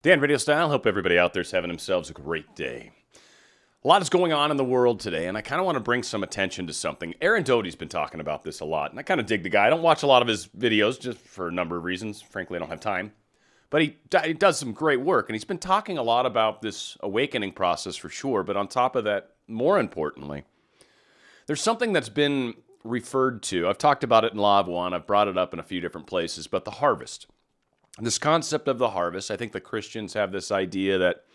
Dan, RadioStyle. Hope everybody out there's having themselves a great day. A lot is going on in the world today, and I kind of want to bring some attention to something. Doughty's been talking about this a lot, and I kind of dig the guy. I don't watch a lot of his videos just for a number of reasons. Frankly, I don't have time. But he does some great work, and he's been talking a lot about this awakening process for sure. But on top of that, more importantly, there's something that's been referred to. I've talked about it in Law of One. I've brought it up in a few different places, but the harvest. This concept of the harvest, I think the Christians have this idea that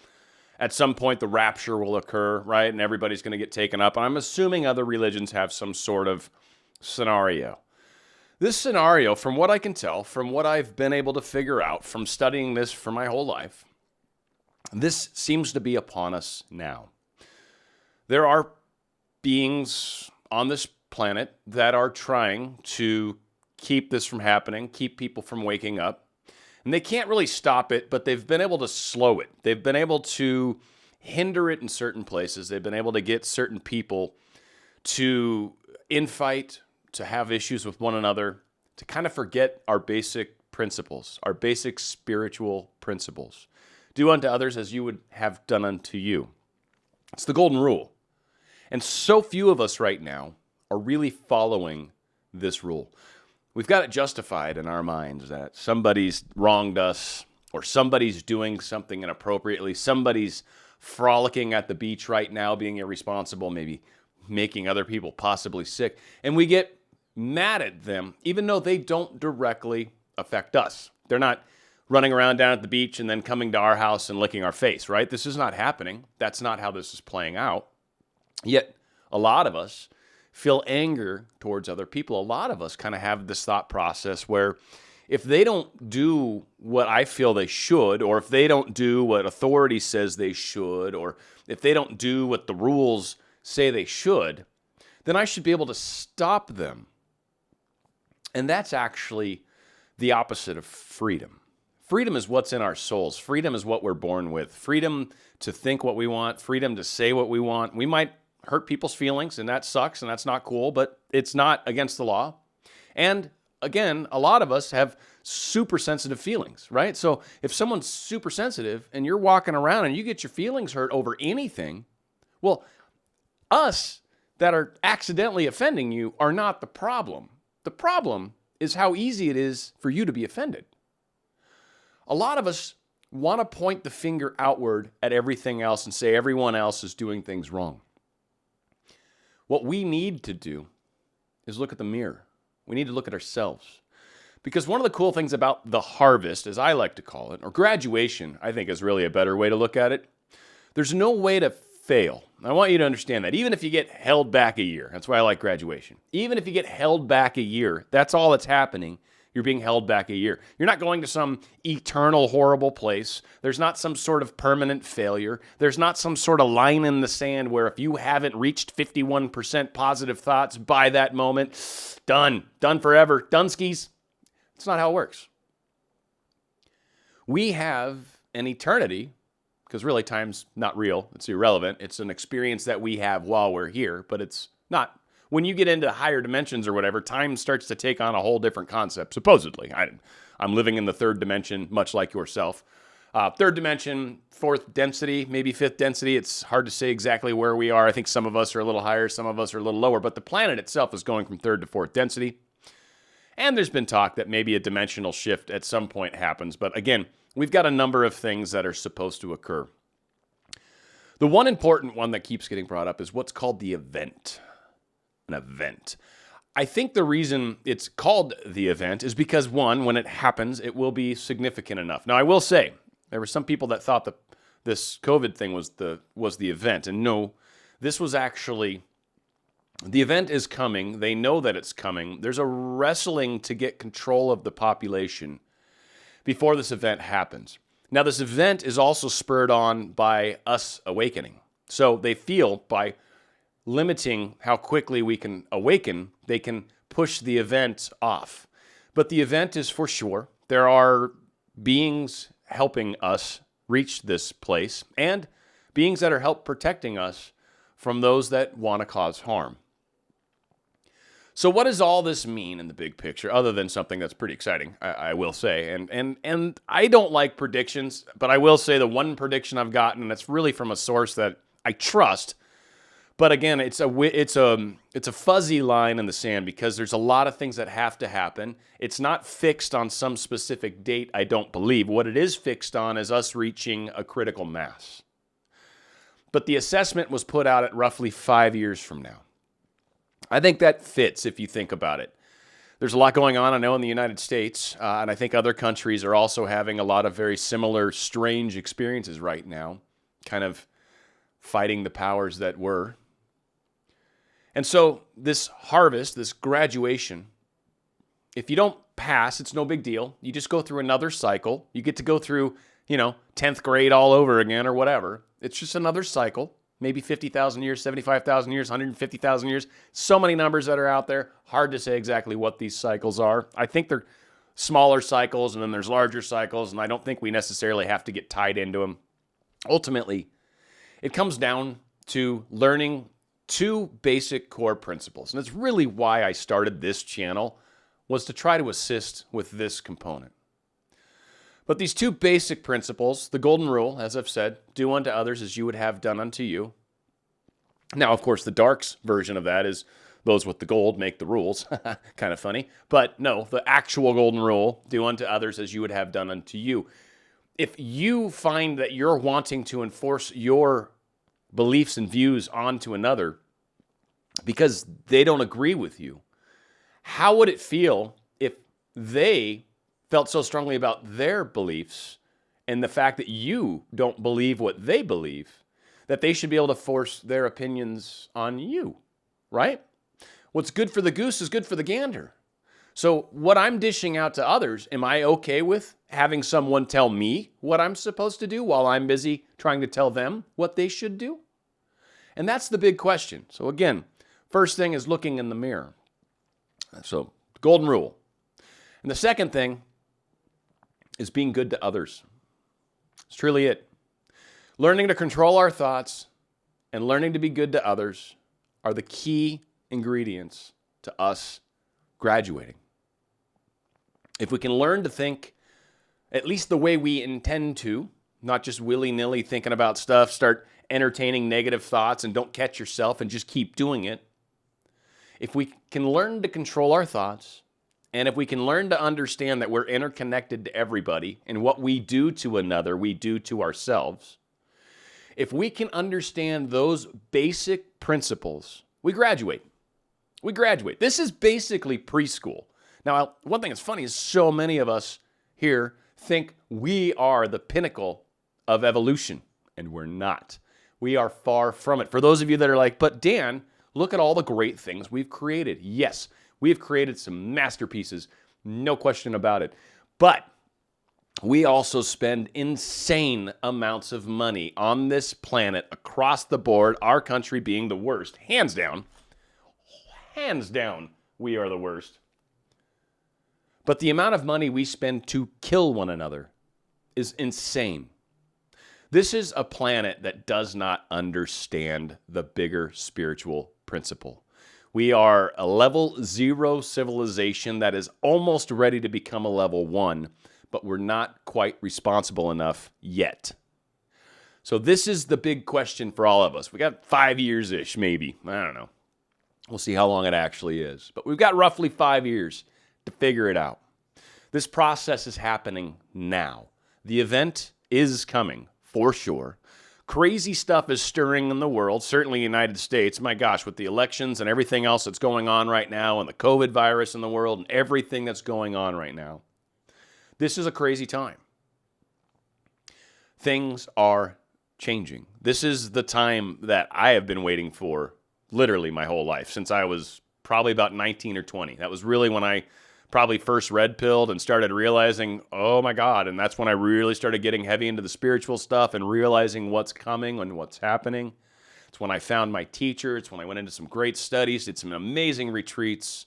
at some point the rapture will occur, right? And everybody's going to get taken up. And I'm assuming other religions have some sort of scenario. This scenario, from what I can tell, from what I've been able to figure out from studying this for my whole life, this seems to be upon us now. There are beings on this planet that are trying to keep this from happening, keep people from waking up. And they can't really stop it, but they've been able to slow it. They've been able to hinder it in certain places. They've been able to get certain people to infight, to have issues with one another, to kind of forget our basic principles, our basic spiritual principles. Do unto others as you would have done unto you. It's the golden rule. And so few of us right now are really following this rule. We've got it justified in our minds that somebody's wronged us or somebody's doing something inappropriately. Somebody's frolicking at the beach right now, being irresponsible, maybe making other people possibly sick. And we get mad at them, even though they don't directly affect us. They're not running around down at the beach and then coming to our house and licking our face, right? This is not happening. That's not how this is playing out. Yet, a lot of us feel anger towards other people. A lot of us kind of have this thought process where if they don't do what I feel they should, or if they don't do what authority says they should, or if they don't do what the rules say they should, then I should be able to stop them. And that's actually the opposite of freedom. Freedom is what's in our souls. Freedom is what we're born with. Freedom to think what we want, freedom to say what we want. We might hurt people's feelings, and that sucks, and that's not cool, but it's not against the law. And again, a lot of us have super sensitive feelings, right? So if someone's super sensitive and you're walking around and you get your feelings hurt over anything, well, us that are accidentally offending you are not the problem. The problem is how easy it is for you to be offended. A lot of us want to point the finger outward at everything else and say everyone else is doing things wrong. What we need to do is look at the mirror. We need to look at ourselves. Because one of the cool things about the harvest, as I like to call it, or graduation, I think is really a better way to look at it, there's no way to fail. I want you to understand that. Even if you get held back a year, that's why I like graduation. Even if you get held back a year, that's all that's happening. You're being held back a year. You're not going to some eternal horrible place. There's not some sort of permanent failure. There's not some sort of line in the sand where if you haven't reached 51% positive thoughts by that moment, done forever, done skis. It's not how it works. We have an eternity, because really time's not real. It's irrelevant. It's an experience that we have while we're here, but it's not. When you get into higher dimensions or whatever, time starts to take on a whole different concept, supposedly. I'm living in the third dimension, much like yourself. Third dimension, fourth density, maybe fifth density. It's hard to say exactly where we are. I think some of us are a little higher, some of us are a little lower, but the planet itself is going from third to fourth density. And there's been talk that maybe a dimensional shift at some point happens. But again, we've got a number of things that are supposed to occur. The one important one that keeps getting brought up is what's called the event. An event. I think the reason it's called the event is because, one, when it happens, it will be significant enough. Now, I will say, there were some people that thought that this COVID thing was the event. And no, this was actually, the event is coming. They know that it's coming. There's a wrestling to get control of the population before this event happens. Now, this event is also spurred on by us awakening. So they feel by limiting how quickly we can awaken, they can push the event off. But the event is for sure. There are beings helping us reach this place and beings that are help protecting us from those that want to cause harm. So what does all this mean in the big picture, other than something that's pretty exciting, I will say. And I don't like predictions, but I will say the one prediction I've gotten, and it's really from a source that I trust. But again, it's a fuzzy line in the sand because there's a lot of things that have to happen. It's not fixed on some specific date, I don't believe. What it is fixed on is us reaching a critical mass. But the assessment was put out at roughly 5 years from now. I think that fits if you think about it. There's a lot going on, I know, in the United States, and I think other countries are also having a lot of very similar, strange experiences right now, kind of fighting the powers that were. And so this harvest, this graduation, if you don't pass, it's no big deal. You just go through another cycle. You get to go through, 10th grade all over again or whatever. It's just another cycle. Maybe 50,000 years, 75,000 years, 150,000 years. So many numbers that are out there. Hard to say exactly what these cycles are. I think they're smaller cycles and then there's larger cycles, and I don't think we necessarily have to get tied into them. Ultimately, it comes down to learning two basic core principles. And it's really why I started this channel, was to try to assist with this component. But these two basic principles, the golden rule, as I've said, do unto others as you would have done unto you. Now, of course, the dark's version of that is those with the gold make the rules. Kind of funny. But no, the actual golden rule, do unto others as you would have done unto you. If you find that you're wanting to enforce your beliefs and views onto another because they don't agree with you, how would it feel if they felt so strongly about their beliefs and the fact that you don't believe what they believe, that they should be able to force their opinions on you, right? What's good for the goose is good for the gander. So what I'm dishing out to others, am I okay with having someone tell me what I'm supposed to do while I'm busy trying to tell them what they should do? And that's the big question. So again, first thing is looking in the mirror. So golden rule. And the second thing is being good to others. It's truly it. Learning to control our thoughts and learning to be good to others are the key ingredients to us graduating. If we can learn to think at least the way we intend to, not just willy-nilly thinking about stuff, start entertaining negative thoughts and don't catch yourself and just keep doing it. If we can learn to control our thoughts, and if we can learn to understand that we're interconnected to everybody and what we do to another, we do to ourselves, if we can understand those basic principles, we graduate. We graduate. This is basically preschool. Now, one thing that's funny is so many of us here think we are the pinnacle of evolution, and we're not. We are far from it. For those of you that are like, but Dan, look at all the great things we've created. Yes, we have created some masterpieces, no question about it. But we also spend insane amounts of money on this planet across the board, our country being the worst. Hands down, we are the worst. But the amount of money we spend to kill one another is insane. This is a planet that does not understand the bigger spiritual principle. We are a level 0 civilization that is almost ready to become a level 1, but we're not quite responsible enough yet. So this is the big question for all of us. We got 5 years-ish, maybe. I don't know. We'll see how long it actually is. But we've got roughly 5 years to figure it out. This process is happening now. The event is coming, for sure. Crazy stuff is stirring in the world, certainly the United States. My gosh, with the elections and everything else that's going on right now, and the COVID virus in the world, and everything that's going on right now. This is a crazy time. Things are changing. This is the time that I have been waiting for literally my whole life, since I was probably about 19 or 20. That was really when I probably first red-pilled and started realizing, oh my God, and that's when I really started getting heavy into the spiritual stuff and realizing what's coming and what's happening. It's when I found my teacher. It's when I went into some great studies, did some amazing retreats.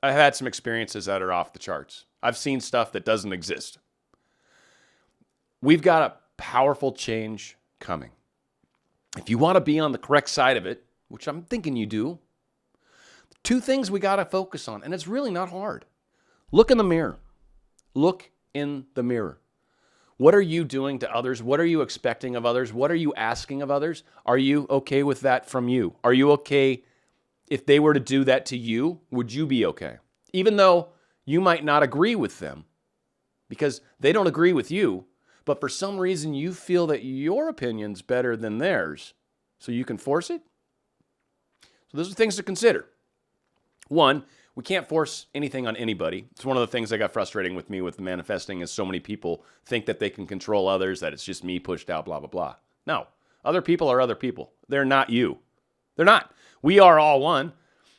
I've had some experiences that are off the charts. I've seen stuff that doesn't exist. We've got a powerful change coming. If you want to be on the correct side of it, which I'm thinking you do, Two things we got to focus on, and it's really not hard. Look in the mirror. Look in the mirror. What are you doing to others? What are you expecting of others? What are you asking of others? Are you okay with that from you? Are you okay if they were to do that to you? Would you be okay? Even though you might not agree with them because they don't agree with you, but for some reason you feel that your opinion's better than theirs, so you can force it? So those are things to consider. One, we can't force anything on anybody. It's one of the things that got frustrating with me with manifesting is so many people think that they can control others, that it's just me pushed out, blah, blah, blah. No, other people are other people. They're not you. They're not. We are all one.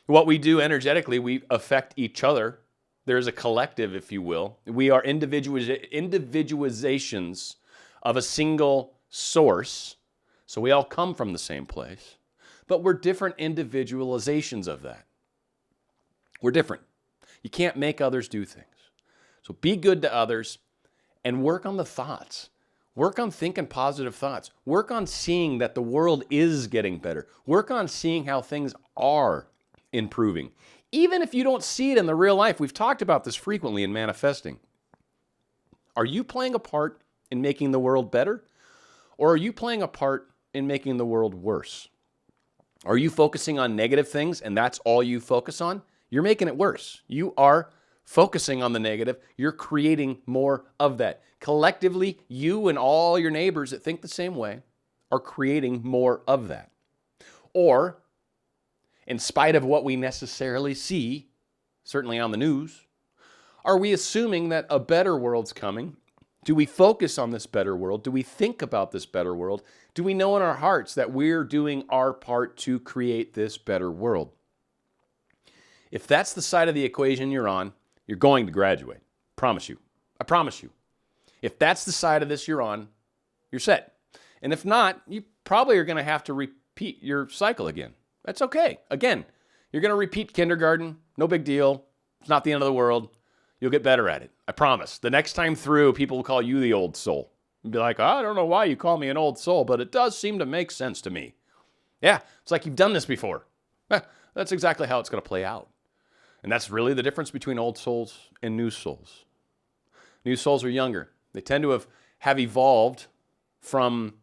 What we do energetically, we affect each other. There's a collective, if you will. We are individualizations of a single source. So we all come from the same place, but we're different individualizations of that. We're different. You can't make others do things. So be good to others and work on the thoughts. Work on thinking positive thoughts. Work on seeing that the world is getting better. Work on seeing how things are improving. Even if you don't see it in the real life, we've talked about this frequently in manifesting. Are you playing a part in making the world better? Or are you playing a part in making the world worse? Are you focusing on negative things and that's all you focus on? You're making it worse. You are focusing on the negative. You're creating more of that. Collectively, you and all your neighbors that think the same way are creating more of that. Or, in spite of what we necessarily see, certainly on the news, are we assuming that a better world's coming? Do we focus on this better world? Do we think about this better world? Do we know in our hearts that we're doing our part to create this better world? If that's the side of the equation you're on, you're going to graduate. Promise you. I promise you. If that's the side of this you're on, you're set. And if not, you probably are going to have to repeat your cycle again. That's okay. Again, you're going to repeat kindergarten. No big deal. It's not the end of the world. You'll get better at it. I promise. The next time through, people will call you the old soul. You'll be like, I don't know why you call me an old soul, but it does seem to make sense to me. Yeah, it's like you've done this before. That's exactly how it's going to play out. And that's really the difference between old souls and new souls. New souls are younger. They tend to have evolved from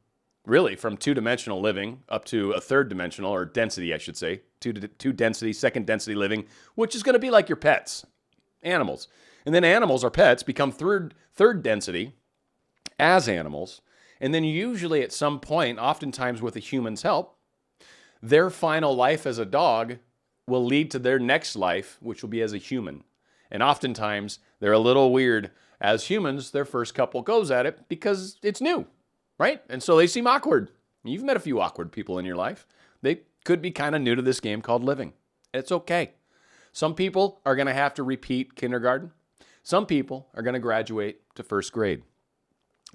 two-dimensional living up to a third-dimensional, or density, I should say, two density, second density living, which is going to be like your pets, animals. And then animals or pets become third density as animals. And then usually at some point, oftentimes with a human's help, their final life as a dog will lead to their next life, which will be as a human. And oftentimes, they're a little weird. As humans, their first couple goes at it because it's new, right? And so they seem awkward. You've met a few awkward people in your life. They could be kind of new to this game called living. It's okay. Some people are going to have to repeat kindergarten. Some people are going to graduate to first grade.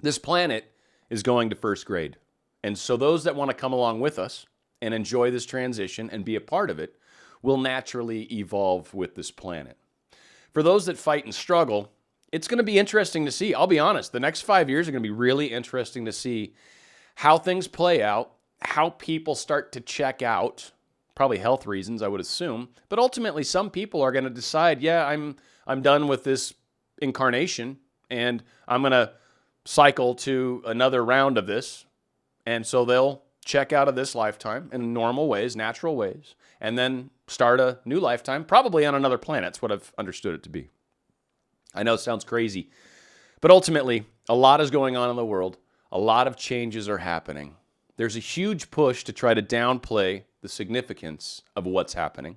This planet is going to first grade. And so those that want to come along with us and enjoy this transition and be a part of it will naturally evolve with this planet. For those that fight and struggle, it's going to be interesting to see. I'll be honest, the next 5 years are going to be really interesting to see how things play out, how people start to check out, probably health reasons, I would assume. But ultimately, some people are going to decide, yeah, I'm done with this incarnation, and I'm going to cycle to another round of this. And so they'll check out of this lifetime in normal ways, natural ways, and then start a new lifetime, probably on another planet. That's what I've understood it to be. I know it sounds crazy, but ultimately, a lot is going on in the world. A lot of changes are happening. There's a huge push to try to downplay the significance of what's happening.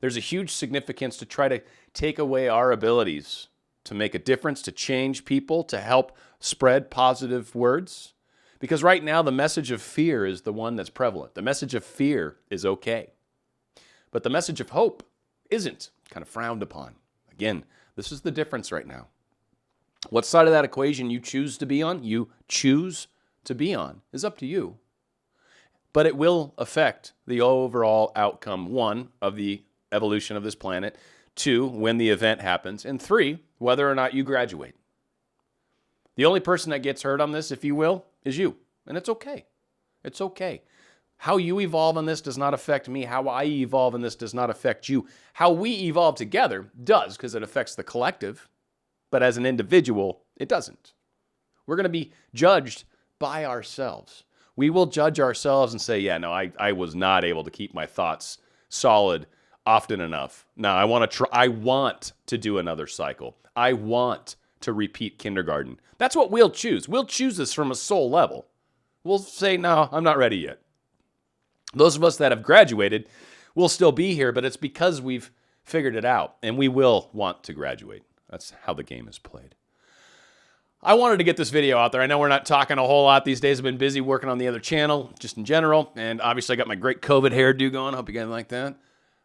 There's a huge significance to try to take away our abilities to make a difference, to change people, to help spread positive words. Because right now, the message of fear is the one that's prevalent. The message of fear is okay. But the message of hope isn't, kind of frowned upon. Again, this is the difference right now. What side of that equation you choose to be on, is up to you. But it will affect the overall outcome, 1, of the evolution of this planet, 2, when the event happens, and 3, whether or not you graduate. The only person that gets hurt on this, if you will, is you. And it's okay. It's okay. How you evolve in this does not affect me. How I evolve in this does not affect you. How we evolve together does, because it affects the collective. But as an individual, it doesn't. We're going to be judged by ourselves. We will judge ourselves and say, yeah, no, I was not able to keep my thoughts solid often enough. Now, I want to do another cycle. I want to repeat kindergarten. That's what we'll choose. We'll choose this from a soul level. We'll say, no, I'm not ready yet. Those of us that have graduated will still be here, but it's because we've figured it out, and we will want to graduate. That's how the game is played. I wanted to get this video out there. I know we're not talking a whole lot these days. I've been busy working on the other channel, just in general, and obviously I got my great COVID hairdo going. Hope you guys like that.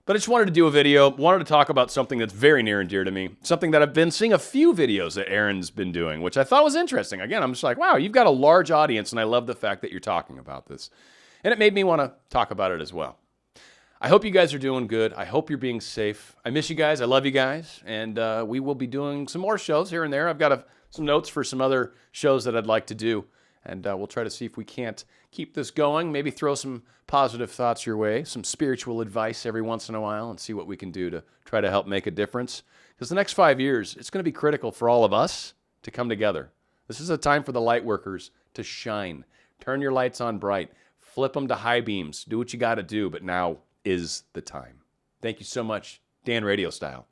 But I just wanted to do a video, wanted to talk about something that's very near and dear to me, something that I've been seeing a few videos that Aaron's been doing, which I thought was interesting. Again, I'm just like, wow, you've got a large audience, and I love the fact that you're talking about this. And it made me want to talk about it as well. I hope you guys are doing good. I hope you're being safe. I miss you guys. I love you guys. And we will be doing some more shows here and there. I've got some notes for some other shows that I'd like to do. And we'll try to see if we can't keep this going. Maybe throw some positive thoughts your way, some spiritual advice every once in a while, and see what we can do to try to help make a difference. Because the next 5 years, it's going to be critical for all of us to come together. This is a time for the light workers to shine. Turn your lights on bright. Flip them to high beams. Do what you got to do, but now is the time. Thank you so much. Dan, RadioStyle.